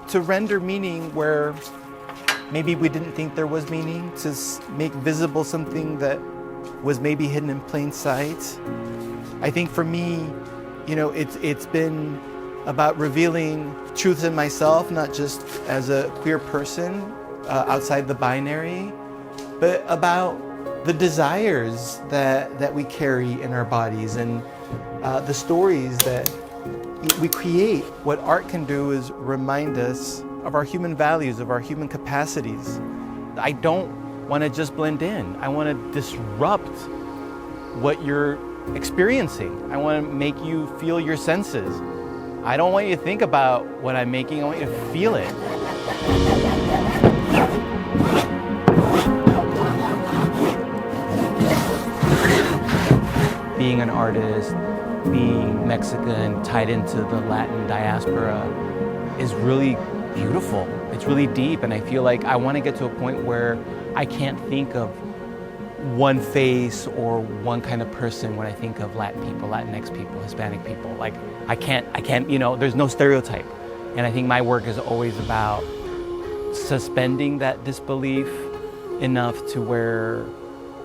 to render meaning where maybe we didn't think there was meaning, to make visible something that was maybe hidden in plain sight. I think for me, it's been about revealing truths in myself, not just as a queer person outside the binary, but about the desires that we carry in our bodies and the stories that we create. What art can do is remind us of our human values, of our human capacities. I don't want to just blend in. I want to disrupt what you're experiencing. I want to make you feel your senses. I don't want you to think about what I'm making. I want you to feel it. Being an artist, being Mexican, tied into the Latin diaspora is really beautiful. It's really deep, and I feel like I want to get to a point where I can't think of one face or one kind of person when I think of Latin people, Latinx people, Hispanic people. Like, I can't, there's no stereotype. And I think my work is always about suspending that disbelief enough to where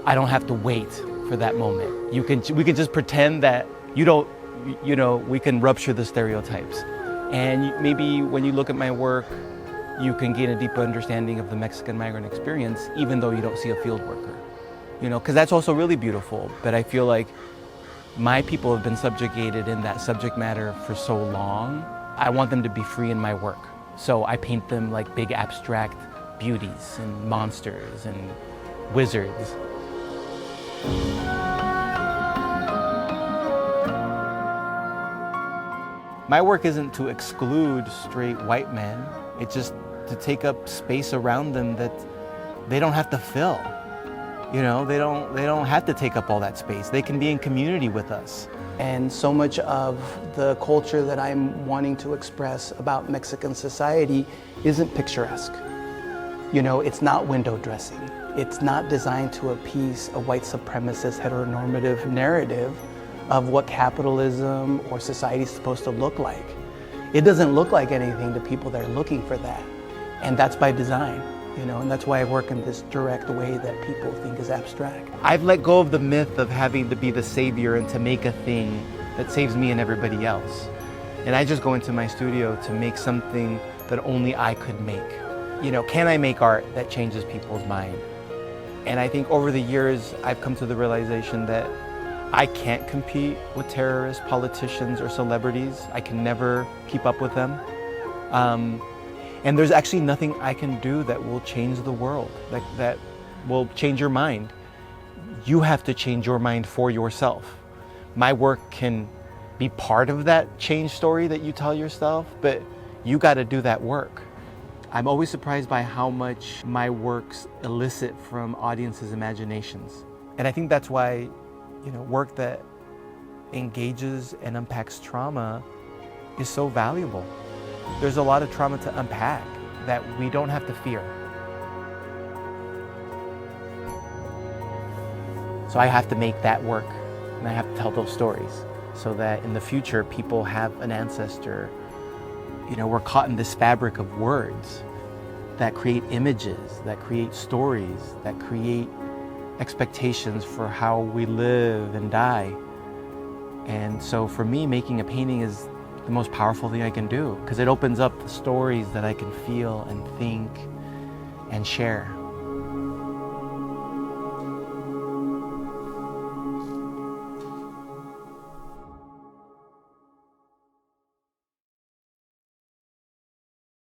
I don't have to wait for that moment. We can just pretend that we can rupture the stereotypes. And maybe when you look at my work, you can gain a deeper understanding of the Mexican migrant experience, even though you don't see a field worker. Because that's also really beautiful. But I feel like my people have been subjugated in that subject matter for so long. I want them to be free in my work. So I paint them like big abstract beauties and monsters and wizards. My work isn't to exclude straight white men. It's just to take up space around them that they don't have to fill. They don't have to take up all that space. They can be in community with us. And so much of the culture that I'm wanting to express about Mexican society isn't picturesque. It's not window dressing. It's not designed to appease a white supremacist heteronormative narrative of what capitalism or society is supposed to look like. It doesn't look like anything to people that are looking for that. And that's by design, and that's why I work in this direct way that people think is abstract. I've let go of the myth of having to be the savior and to make a thing that saves me and everybody else. And I just go into my studio to make something that only I could make. Can I make art that changes people's mind? And I think over the years, I've come to the realization that I can't compete with terrorists, politicians, or celebrities. I can never keep up with them. And there's actually nothing I can do that will change the world, that will change your mind. You have to change your mind for yourself. My work can be part of that change story that you tell yourself, but you got to do that work. I'm always surprised by how much my works elicit from audiences' imaginations. And I think that's why work that engages and unpacks trauma is so valuable. There's a lot of trauma to unpack that we don't have to fear. So I have to make that work, and I have to tell those stories so that in the future people have an ancestor. We're caught in this fabric of words that create images, that create stories, that create expectations for how we live and die. And so for me, making a painting is the most powerful thing I can do because it opens up the stories that I can feel and think and share.